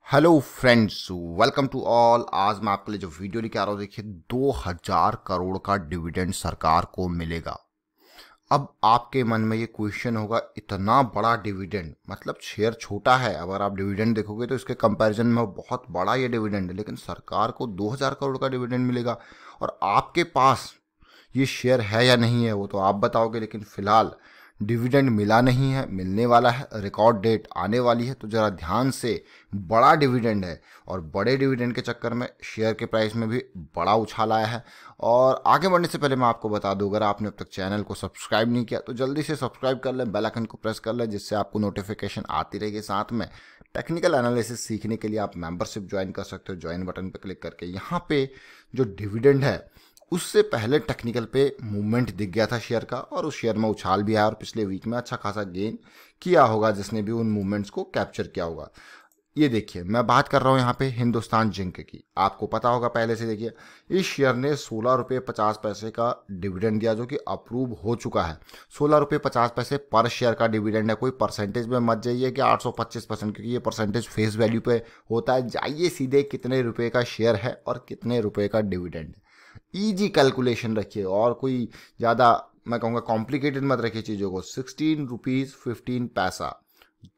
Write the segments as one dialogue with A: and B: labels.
A: Hello friends, welcome to all. आज मैं आपके लिए जो वीडियो लेके आ रहा हूँ, देखिए 2000 करोड़ का डिविडेंड सरकार को मिलेगा। अब आपके मन में ये क्वेश्चन होगा, इतना बड़ा डिविडेंड मतलब शेयर छोटा है, अगर आप डिविडेंड देखोगे तो इसके कंपैरिजन में बहुत बड़ा ये डिविडेंड है, लेकिन सरकार को 2000 करोड़ का डिविडेंड मिलेगा और आपके पास ये शेयर है या नहीं है वो तो आप बताओगे। लेकिन फिलहाल डिविडेंड मिला नहीं है, मिलने वाला है, रिकॉर्ड डेट आने वाली है, तो ज़रा ध्यान से। बड़ा डिविडेंड है और बड़े डिविडेंड के चक्कर में शेयर के प्राइस में भी बड़ा उछाल आया है। और आगे बढ़ने से पहले मैं आपको बता दूं, अगर आपने अब तक चैनल को सब्सक्राइब नहीं किया तो जल्दी से सब्सक्राइब कर लें, बेल आइकन को प्रेस कर लें, जिससे आपको नोटिफिकेशन आती रहेगी। साथ में टेक्निकल एनालिसिस सीखने के लिए आप मेंबरशिप ज्वाइन कर सकते हो, ज्वाइन बटन पर क्लिक करके। यहाँ पे जो डिविडेंड है उससे पहले टेक्निकल पे मूवमेंट दिख गया था शेयर का, और उस शेयर में उछाल भी आया और पिछले वीक में अच्छा खासा गेन किया होगा जिसने भी उन मूवमेंट्स को कैप्चर किया होगा। ये देखिए, मैं बात कर रहा हूँ यहाँ पे हिंदुस्तान जिंक की। आपको पता होगा पहले से, देखिए इस शेयर ने 16 रुपये 50 पैसे का डिविडेंड दिया, जो कि अप्रूव हो चुका है। 16 रुपये 50 पैसे पर शेयर का डिविडेंड है। कोई परसेंटेज में मत जाइए कि 825%, क्योंकि ये परसेंटेज फेस वैल्यू पे होता है। जाइए सीधे कितने रुपए का शेयर है और कितने रुपए का डिविडेंड है। ईजी कैलकुलेशन रखिए और कोई ज़्यादा, मैं कहूँगा, कॉम्प्लिकेटेड मत रखिए चीज़ों को। 16 रुपीज़ 15 पैसा,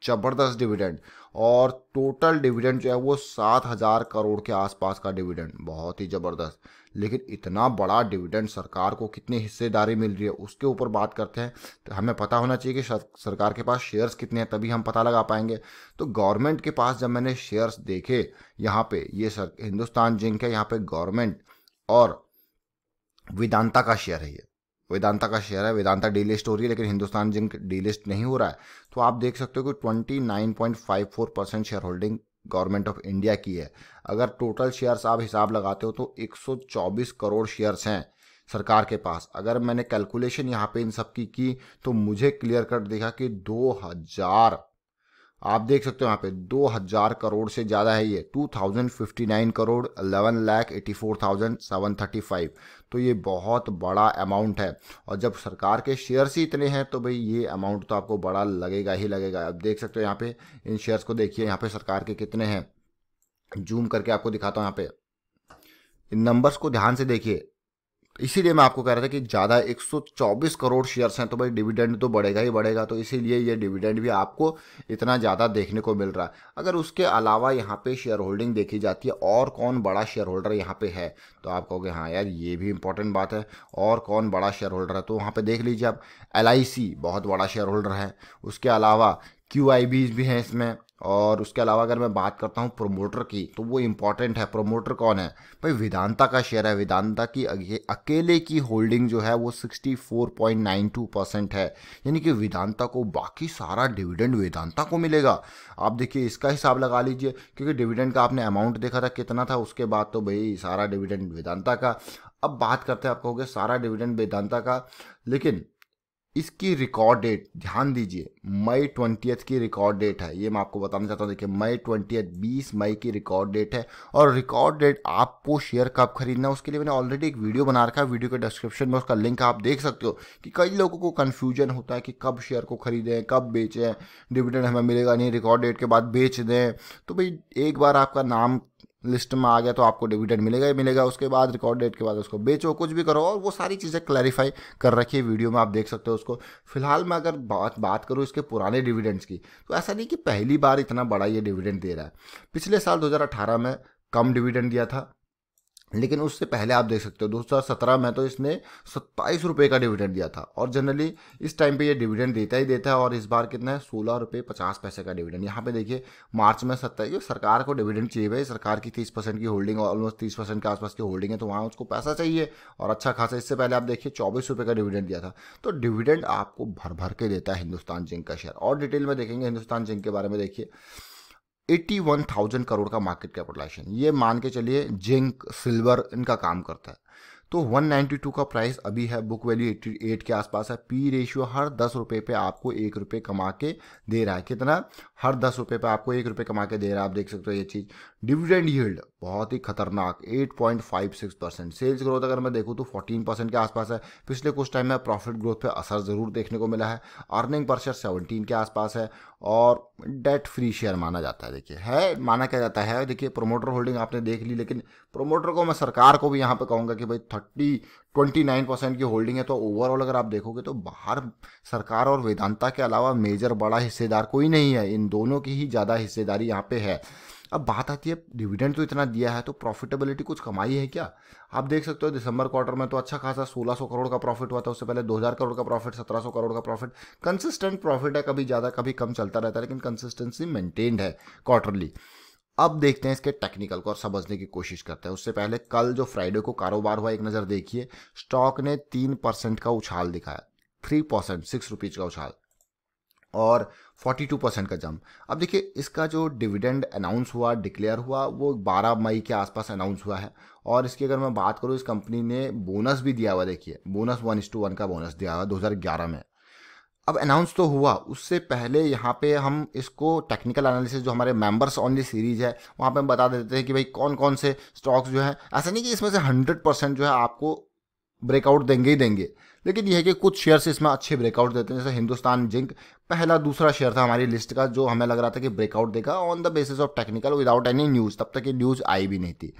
A: जबरदस्त डिविडेंड। और टोटल डिविडेंड जो है वो 7000 करोड़ के आसपास का डिविडेंड, बहुत ही ज़बरदस्त। लेकिन इतना बड़ा डिविडेंड सरकार को कितनी हिस्सेदारी मिल रही है उसके ऊपर बात करते हैं। तो हमें पता होना चाहिए कि सरकार के पास शेयर्स कितने हैं, तभी हम पता लगा पाएंगे। तो गवर्नमेंट के पास जब मैंने शेयर्स देखे, यहाँ पे ये हिंदुस्तान जिंक है, यहाँ पे गवर्नमेंट और वेदांता का शेयर है। ये वेदांता का शेयर है। वेदांता डीलिस्ट हो रही है, लेकिन हिंदुस्तान जिंक डीलिस्ट नहीं हो रहा है। तो आप देख सकते हो कि 29.54% share holding government of India की है। अगर टोटल शेयर्स आप हिसाब लगाते हो तो 124 करोड़ शेयर्स हैं सरकार के पास। अगर मैंने कैलकुलेशन यहाँ पे इन सब की तो मुझे क्लियर कट दिखा कि 2000, आप देख सकते हो यहाँ पे 2000 करोड़ से ज़्यादा है ये। 2059 करोड़ 11,84,735। तो ये बहुत बड़ा अमाउंट है। और जब सरकार के शेयर्स ही इतने हैं तो भाई ये अमाउंट तो आपको बड़ा लगेगा ही लगेगा। अब देख सकते हो यहाँ पे इन शेयर्स को देखिए, यहाँ पे सरकार के कितने हैं। जूम करके आपको दिखाता हूँ, यहाँ पे इन नंबर्स को ध्यान से देखिए। इसीलिए मैं आपको कह रहा था कि ज़्यादा 124 करोड़ शेयर्स हैं तो भाई डिविडेंड तो बढ़ेगा ही बढ़ेगा। तो इसीलिए ये डिविडेंड भी आपको इतना ज़्यादा देखने को मिल रहा है। अगर उसके अलावा यहाँ पे शेयर होल्डिंग देखी जाती है, और कौन बड़ा शेयर होल्डर यहाँ पे है, तो आप कहोगे हाँ यार ये भी इंपॉर्टेंट बात है, और कौन बड़ा शेयर होल्डर है। तो वहाँ पे देख लीजिए आप, LIC बहुत बड़ा शेयर होल्डर है। उसके अलावा QIBs भी हैं इसमें। और उसके अलावा अगर मैं बात करता हूँ प्रोमोटर की, तो वो इंपॉर्टेंट है। प्रोमोटर कौन है भाई? वेदांता का शेयर है। वेदांता की अकेले की होल्डिंग जो है वो 64.92% है। यानी कि वेदांता को बाकी सारा डिविडेंड वेदांता को मिलेगा। आप देखिए इसका हिसाब लगा लीजिए, क्योंकि डिविडेंड का आपने अमाउंट देखा था कितना था, उसके बाद तो भाई सारा डिविडेंड वेदांता का। अब बात करते हैं, आप कहोगे सारा डिविडेंड वेदांता का, लेकिन इसकी रिकॉर्ड डेट ध्यान दीजिए, मई 20 की रिकॉर्ड डेट है। ये मैं आपको बताना चाहता हूँ। देखिए मई 20 मई की रिकॉर्ड डेट है। और रिकॉर्ड डेट आपको शेयर कब खरीदना है उसके लिए मैंने ऑलरेडी एक वीडियो बना रखा है। वीडियो के डिस्क्रिप्शन में उसका लिंक आप देख सकते हो। कि कई लोगों को कन्फ्यूजन होता है कि कब शेयर को खरीदें, कब बेचें, डिविडेंड हमें मिलेगा नहीं, रिकॉर्ड डेट के बाद बेच दें। तो भाई एक बार आपका नाम लिस्ट में आ गया तो आपको डिविडेंड मिलेगा ही मिलेगा। उसके बाद रिकॉर्ड डेट के बाद उसको बेचो, कुछ भी करो, और वो सारी चीज़ें क्लैरिफाई कर रखी है वीडियो में, आप देख सकते हो उसको। फिलहाल मैं अगर बात करूँ इसके पुराने डिविडेंड्स की, तो ऐसा नहीं कि पहली बार इतना बड़ा ये डिविडेंड दे रहा है। पिछले साल 2018 में कम डिविडेंड दिया था, लेकिन उससे पहले आप देख सकते हो 2017 में तो इसने 27 रुपये का डिविडेंड दिया था। और जनरली इस टाइम पे ये डिविडेंड देता ही देता है। और इस बार कितना है? 16 रुपये 50 पैसे का डिविडेंड। यहाँ पे देखिए मार्च में 27। सरकार को डिविडेंड चाहिए भाई। सरकार की 30% की होल्डिंग, ऑलमोस्ट 30% के आसपास की होल्डिंग है, तो वहाँ उसको पैसा चाहिए और अच्छा खासा। इससे पहले आप देखिए 24 रुपये का डिविडेंड दिया था। तो डिविडेंड आपको भर भर के देता है हिंदुस्तान जिंक का शेयर। और डिटेल में देखेंगे हिंदुस्तान जिंक के बारे में। देखिए 81,000 करोड़ का मार्केट कैपिटलाइजेशन, ये मान के चलिए जिंक सिल्वर इनका काम करता है। तो 192 का प्राइस अभी है, बुक वैल्यू 88 के आसपास है। पी रेशियो हर 10 रुपये पे आपको 1 रुपये कमा के दे रहा है। कितना? हर 10 रुपये पे आपको 1 रुपये कमा के दे रहा है। आप देख सकते हो ये चीज़। डिविडेंड यील्ड बहुत ही खतरनाक 8.56%। सेल्स ग्रोथ अगर मैं देखूँ तो 14% के आसपास है। पिछले कुछ टाइम में प्रॉफिट ग्रोथ पे असर ज़रूर देखने को मिला है। अर्निंग पर शेयर 17 के आसपास है और डेट फ्री शेयर माना जाता है। देखिए है माना क्या जाता है, देखिए प्रोमोटर होल्डिंग आपने देख ली, लेकिन प्रोमोटर को मैं सरकार को भी यहाँ पे कहूँगा कि भाई 29% की होल्डिंग है। तो ओवरऑल अगर आप देखोगे तो बाहर सरकार और वेदांता के अलावा मेजर बड़ा हिस्सेदार कोई नहीं है, इन दोनों की ही ज़्यादा हिस्सेदारी यहाँ पे है। अब बात आती है डिविडेंड तो इतना दिया है तो प्रॉफिटेबिलिटी कुछ कमाई है क्या? आप देख सकते हो दिसंबर क्वार्टर में तो अच्छा खासा 1600 करोड़ का प्रॉफिट हुआ था। उससे पहले 2000 करोड़ का प्रॉफिट, 1700 करोड़ का प्रॉफिट। कंसिस्टेंट प्रॉफिट है, कभी ज़्यादा कभी कम चलता रहता है, लेकिन कंसिस्टेंसी मेंटेन्ड है क्वार्टरली। अब देखते हैं इसके टेक्निकल को और समझने की कोशिश करते हैं। उससे पहले कल जो फ्राइडे को कारोबार हुआ एक नज़र देखिए। स्टॉक ने 3% का उछाल दिखाया, 3%, 6 रुपीज़ का उछाल और 42% का जंप। अब देखिए इसका जो डिविडेंड अनाउंस हुआ, डिक्लेयर हुआ, वो 12 मई के आसपास अनाउंस हुआ है। और इसकी अगर मैं बात करूँ, इस कंपनी ने बोनस भी दिया हुआ, देखिए बोनस 1:1 का बोनस दिया हुआ 2011 में। अब अनाउंस तो हुआ, उससे पहले यहाँ पे हम इसको टेक्निकल एनालिसिस जो हमारे मेंबर्स ऑनली सीरीज है वहाँ पे हम बता देते हैं कि भाई कौन कौन से स्टॉक्स जो है, ऐसा नहीं कि इसमें से 100% जो है आपको ब्रेकआउट देंगे ही देंगे, लेकिन यह है कि कुछ शेयर्स इसमें अच्छे ब्रेकआउट देते हैं। जैसे हिंदुस्तान जिंक पहला दूसरा शेयर था हमारी लिस्ट का जो हमें लग रहा था कि ब्रेकआउट देगा on the basis of technical without any news. तब तक ये न्यूज़ आई भी नहीं थी।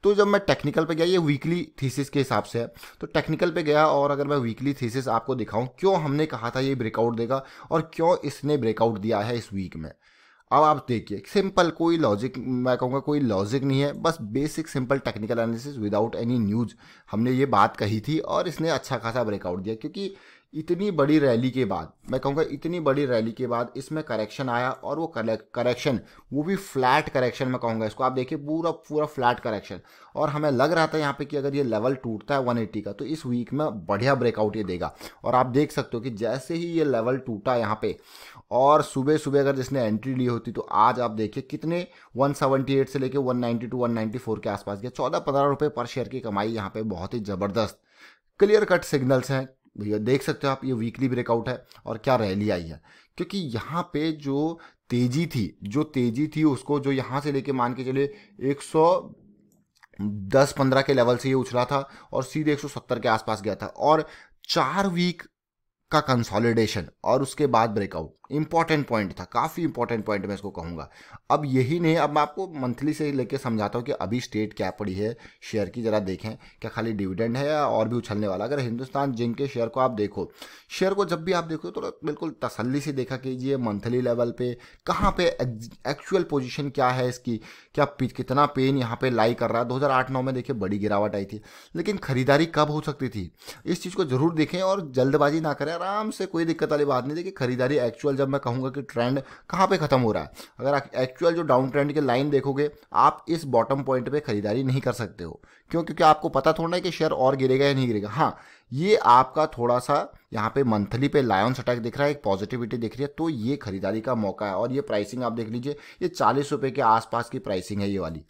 A: तो जब मैं टेक्निकल पे गया, ये वीकली थीसिस के हिसाब से है, तो टेक्निकल पे गया और अगर मैं वीकली थीसिस आपको दिखाऊं क्यों हमने कहा था ये ब्रेकआउट देगा और क्यों इसने ब्रेकआउट दिया है इस वीक में। अब आप देखिए सिंपल, कोई लॉजिक, मैं कहूँगा कोई लॉजिक नहीं है, बस basic simple technical analysis without any news हमने ये बात कही थी और इसने अच्छा खासा ब्रेकआउट दिया। क्योंकि इतनी बड़ी रैली के बाद, मैं कहूँगा इतनी बड़ी रैली के बाद इसमें करेक्शन आया और वो करेक्शन, वो भी फ्लैट करेक्शन मैं कहूँगा इसको। आप देखिए पूरा पूरा फ्लैट करेक्शन, और हमें लग रहा था यहाँ पे कि अगर ये लेवल टूटता है 180 का तो इस वीक में बढ़िया ब्रेकआउट ये देगा। और आप देख सकते हो कि जैसे ही ये लेवल टूटा यहाँ पे और सुबह सुबह अगर जिसने एंट्री ली होती तो आज आप देखिए कितने 178 से लेके 192 194 के आसपास गया। 14-15 रुपये पर शेयर की कमाई यहाँ पे बहुत ही ज़बरदस्त क्लियर कट सिग्नल्स हैं भैया। देख सकते हो आप ये वीकली ब्रेकआउट है और क्या रैली आई है। क्योंकि यहाँ पे जो तेजी थी उसको जो यहाँ से लेके मान के चले 110-15 के लेवल से ये उछला था और सीधे 170 के आसपास गया था, और 4 वीक का कंसोलिडेशन और उसके बाद ब्रेकआउट इंपॉर्टेंट पॉइंट था, काफ़ी इंपॉर्टेंट पॉइंट मैं इसको कहूँगा। अब यही नहीं, अब मैं आपको मंथली से लेके समझाता हूँ कि अभी स्टेट क्या पड़ी है शेयर की, ज़रा देखें क्या खाली डिविडेंड है या और भी उछलने वाला। अगर हिंदुस्तान जिंक के शेयर को आप देखो, शेयर को जब भी आप देखो तो बिल्कुल तसल्ली से देखा कीजिए मंथली लेवल पे कहाँ पे एक्चुअल पोजीशन क्या है इसकी, क्या कितना पेन यहाँ पे लाई कर रहा है। 2008-9 में देखिए बड़ी गिरावट आई थी, लेकिन खरीदारी कब हो सकती थी इस चीज़ को जरूर देखें और जल्दबाजी ना करें, आराम से, कोई दिक्कत वाली बात नहीं। देखिए खरीदारी एक्चुअल, जब मैं कहूँगा कि ट्रेंड कहाँ पे खत्म हो रहा है, अगर एक्चुअल जो डाउन ट्रेंड की लाइन देखोगे आप इस बॉटम पॉइंट पे खरीदारी नहीं कर सकते हो। क्यों? क्योंकि आपको पता थोड़ा है कि शेयर और गिरेगा या नहीं गिरेगा। हाँ, ये आपका थोड़ा सा यहाँ पे मंथली पे लायंस अटैक दिख रहा है, एक पॉजिटिविटी दिख रही है, तो ये खरीदारी का मौका है। और ये प्राइसिंग आप देख लीजिए, ये 40 रुपये के आसपास की प्राइसिंग है ये वाली।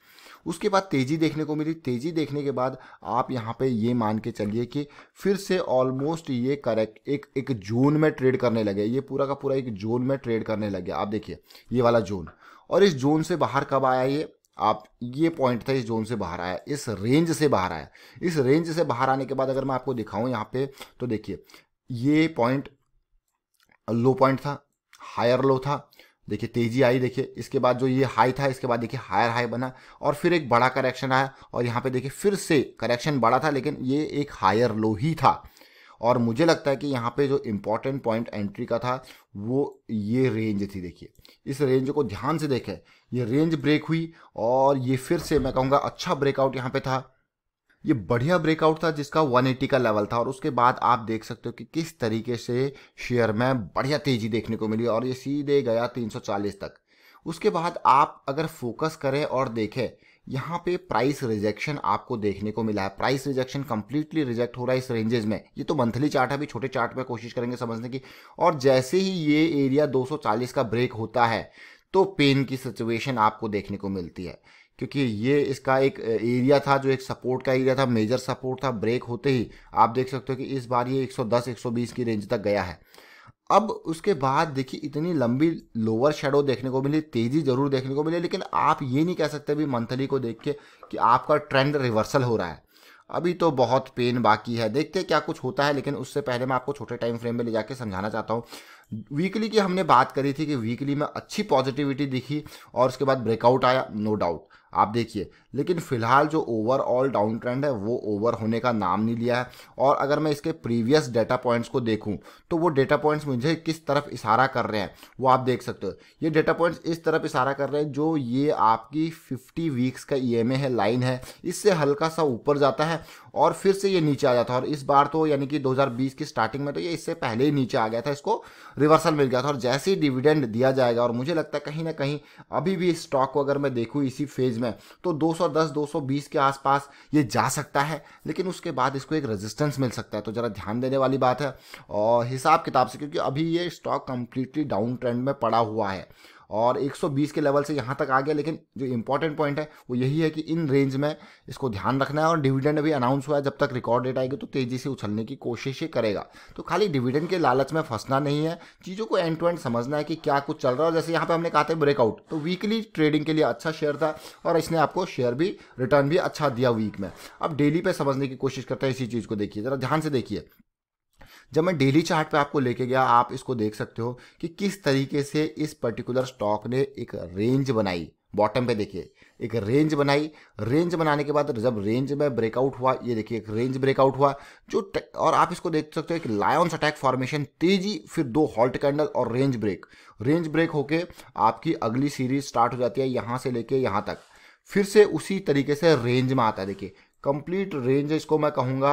A: उसके बाद तेज़ी देखने को मिली, तेज़ी देखने के बाद आप यहाँ पे ये मान के चलिए कि फिर से ऑलमोस्ट ये करेक्ट एक जोन में ट्रेड करने लगे, ये पूरा का पूरा एक जोन में ट्रेड करने लगे। आप देखिए ये वाला जोन, और इस जोन से बाहर कब आया ये, आप ये पॉइंट था, इस जोन से बाहर आया, इस रेंज से बाहर आया। इस रेंज से बाहर आने के बाद अगर मैं आपको दिखाऊं यहाँ पे तो देखिए ये पॉइंट लो पॉइंट था, हायर लो था, देखिए तेजी आई, देखिए इसके बाद जो ये हाई था इसके बाद देखिए हायर हाई बना और फिर एक बड़ा करेक्शन आया, और यहाँ पे देखिए फिर से करेक्शन बड़ा था लेकिन ये एक हायर लो ही था। और मुझे लगता है कि यहाँ पे जो इम्पोर्टेंट पॉइंट एंट्री का था वो ये रेंज थी। देखिए इस रेंज को ध्यान से देखें, ये रेंज ब्रेक हुई और ये फिर से मैं कहूँगा अच्छा ब्रेकआउट यहाँ पे था, ये बढ़िया ब्रेकआउट था जिसका 180 का लेवल था। और उसके बाद आप देख सकते हो कि किस तरीके से शेयर में बढ़िया तेजी देखने को मिली और ये सीधे गया 340 तक। उसके बाद आप अगर फोकस करें और देखें, यहाँ पे प्राइस रिजेक्शन आपको देखने को मिला है, प्राइस रिजेक्शन कंप्लीटली रिजेक्ट हो रहा है इस रेंजेस में। ये तो मंथली चार्ट है, अभी छोटे चार्ट में कोशिश करेंगे समझने की। और जैसे ही ये एरिया 240 का ब्रेक होता है तो पेन की सिचुएशन आपको देखने को मिलती है, क्योंकि ये इसका एक एरिया था जो एक सपोर्ट का एरिया था, मेजर सपोर्ट था। ब्रेक होते ही आप देख सकते हो कि इस बार ये 110 120 की रेंज तक गया है। अब उसके बाद देखिए इतनी लंबी लोअर शेडो देखने को मिली, तेजी जरूर देखने को मिली, लेकिन आप ये नहीं कह सकते भी मंथली को देख के कि आपका ट्रेंड रिवर्सल हो रहा है। अभी तो बहुत पेन बाकी है, देखते हैं क्या कुछ होता है। लेकिन उससे पहले मैं आपको छोटे टाइम फ्रेम में ले जाके समझाना चाहता हूँ। वीकली की हमने बात करी थी कि वीकली में अच्छी पॉजिटिविटी दिखी और उसके बाद ब्रेकआउट आया, नो डाउट आप देखिए। लेकिन फिलहाल जो ओवरऑल डाउन ट्रेंड है वो ओवर होने का नाम नहीं लिया है। और अगर मैं इसके प्रीवियस डेटा पॉइंट्स को देखूं तो वो डेटा पॉइंट्स मुझे किस तरफ इशारा कर रहे हैं वो आप देख सकते हो। ये डेटा पॉइंट्स इस तरफ इशारा कर रहे हैं जो ये आपकी 50 वीक्स का ईएमए है, लाइन है, इससे हल्का सा ऊपर जाता है और फिर से ये नीचे आ जाता है। और इस बार तो यानी कि 2020 की स्टार्टिंग में तो ये इससे पहले ही नीचे आ गया था, इसको रिवर्सल मिल गया था। और जैसे ही डिविडेंड दिया जाएगा, और मुझे लगता है कहीं ना कहीं अभी भी स्टॉक को अगर मैं देखूँ इसी फेज में तो 210 220 के आसपास ये जा सकता है, लेकिन उसके बाद इसको एक रेजिस्टेंस मिल सकता है। तो जरा ध्यान देने वाली बात है और हिसाब किताब से, क्योंकि अभी ये स्टॉक कंप्लीटली डाउन ट्रेंड में पड़ा हुआ है और 120 के लेवल से यहाँ तक आ गया। लेकिन जो इंपॉर्टेंट पॉइंट है वो यही है कि इन रेंज में इसको ध्यान रखना है। और डिविडेंड अभी अनाउंस हुआ है, जब तक रिकॉर्ड डेट आएगी तो तेजी से उछलने की कोशिश ही करेगा। तो खाली डिविडेंड के लालच में फंसना नहीं है, चीज़ों को एंड टू एंड समझना है कि क्या कुछ चल रहा है। और जैसे यहाँ पे हमने कहा था ब्रेकआउट, तो वीकली ट्रेडिंग के लिए अच्छा शेयर था और इसने आपको शेयर भी रिटर्न भी अच्छा दिया वीक में। अब डेली पे समझने की कोशिश करते हैं इसी चीज़ को। देखिए जरा ध्यान से देखिए, जब मैं डेली चार्ट पे आपको लेके गया आप इसको देख सकते हो कि किस तरीके से इस पर्टिकुलर स्टॉक ने एक रेंज बनाई। बॉटम पे देखिए एक रेंज बनाई, रेंज बनाने के बाद जब रेंज में ब्रेकआउट हुआ, ये देखिए एक रेंज ब्रेकआउट हुआ और आप इसको देख सकते हो एक लायंस अटैक फॉर्मेशन, तेजी, फिर 2 हॉल्ट कैंडल और रेंज ब्रेक होके आपकी अगली सीरीज स्टार्ट हो जाती है यहाँ से लेके यहाँ तक, फिर से उसी तरीके से रेंज में आता है। देखिए कंप्लीट रेंज इसको मैं कहूँगा,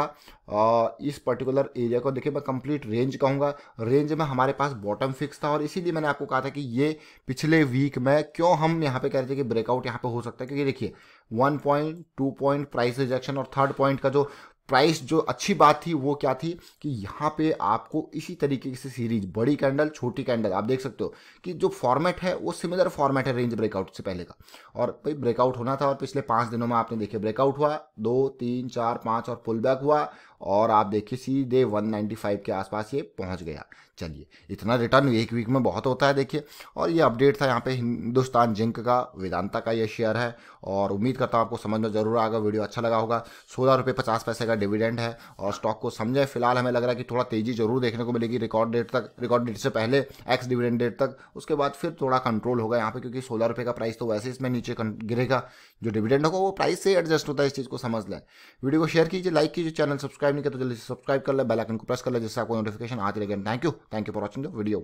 A: इस पर्टिकुलर एरिया को देखिए मैं कंप्लीट रेंज कहूँगा। रेंज में हमारे पास बॉटम फिक्स था और इसीलिए मैंने आपको कहा था कि ये पिछले वीक में क्यों हम यहाँ पे कह रहे थे कि ब्रेकआउट यहाँ पे हो सकता है, क्योंकि देखिए 1 पॉइंट 2 पॉइंट प्राइस रिजेक्शन और थर्ड पॉइंट का जो प्राइस जो अच्छी बात थी वो क्या थी कि यहाँ पे आपको इसी तरीके से सीरीज बड़ी कैंडल छोटी कैंडल आप देख सकते हो कि जो फॉर्मेट है वो सिमिलर फॉर्मेट है रेंज ब्रेकआउट से पहले का। और भाई ब्रेकआउट होना था और पिछले 5 दिनों में आपने देखिए ब्रेकआउट हुआ 2 3 4 5 और पुल बैक हुआ और आप देखिए सीधे 195 के आसपास ये पहुंच गया। चलिए इतना रिटर्न एक वीक में बहुत होता है देखिए। और ये अपडेट था यहाँ पे हिंदुस्तान जिंक का, वेदांता का ये शेयर है और उम्मीद करता हूँ आपको समझ में जरूर आएगा। वीडियो अच्छा लगा होगा। 16 रुपये 50 पैसे का डिविडेंड है और स्टॉक को समझे। फिलहाल हमें लग रहा है कि थोड़ा तेजी जरूर देखने को मिलेगी रिकॉर्ड डेट से पहले, एक्स डिविडेंड डेट तक। उसके बाद फिर थोड़ा कंट्रोल होगा यहाँ पे, क्योंकि 16 रुपये का प्राइस तो वैसे इसमें नीचे गिरेगा। जो डिविडेंड होगा वो प्राइस से एडजस्ट होता है, इस चीज़ को समझ लें। वीडियो को शेयर कीजिए, लाइक कीजिए, चैनल सब्सक्राइब नहीं किया तो जल्दी से सब्सक्राइब कर ले, बेल आइकन को प्रेस कर ले जिससे आपको नोटिफिकेशन आती रहेगी। Thank you for watching the video.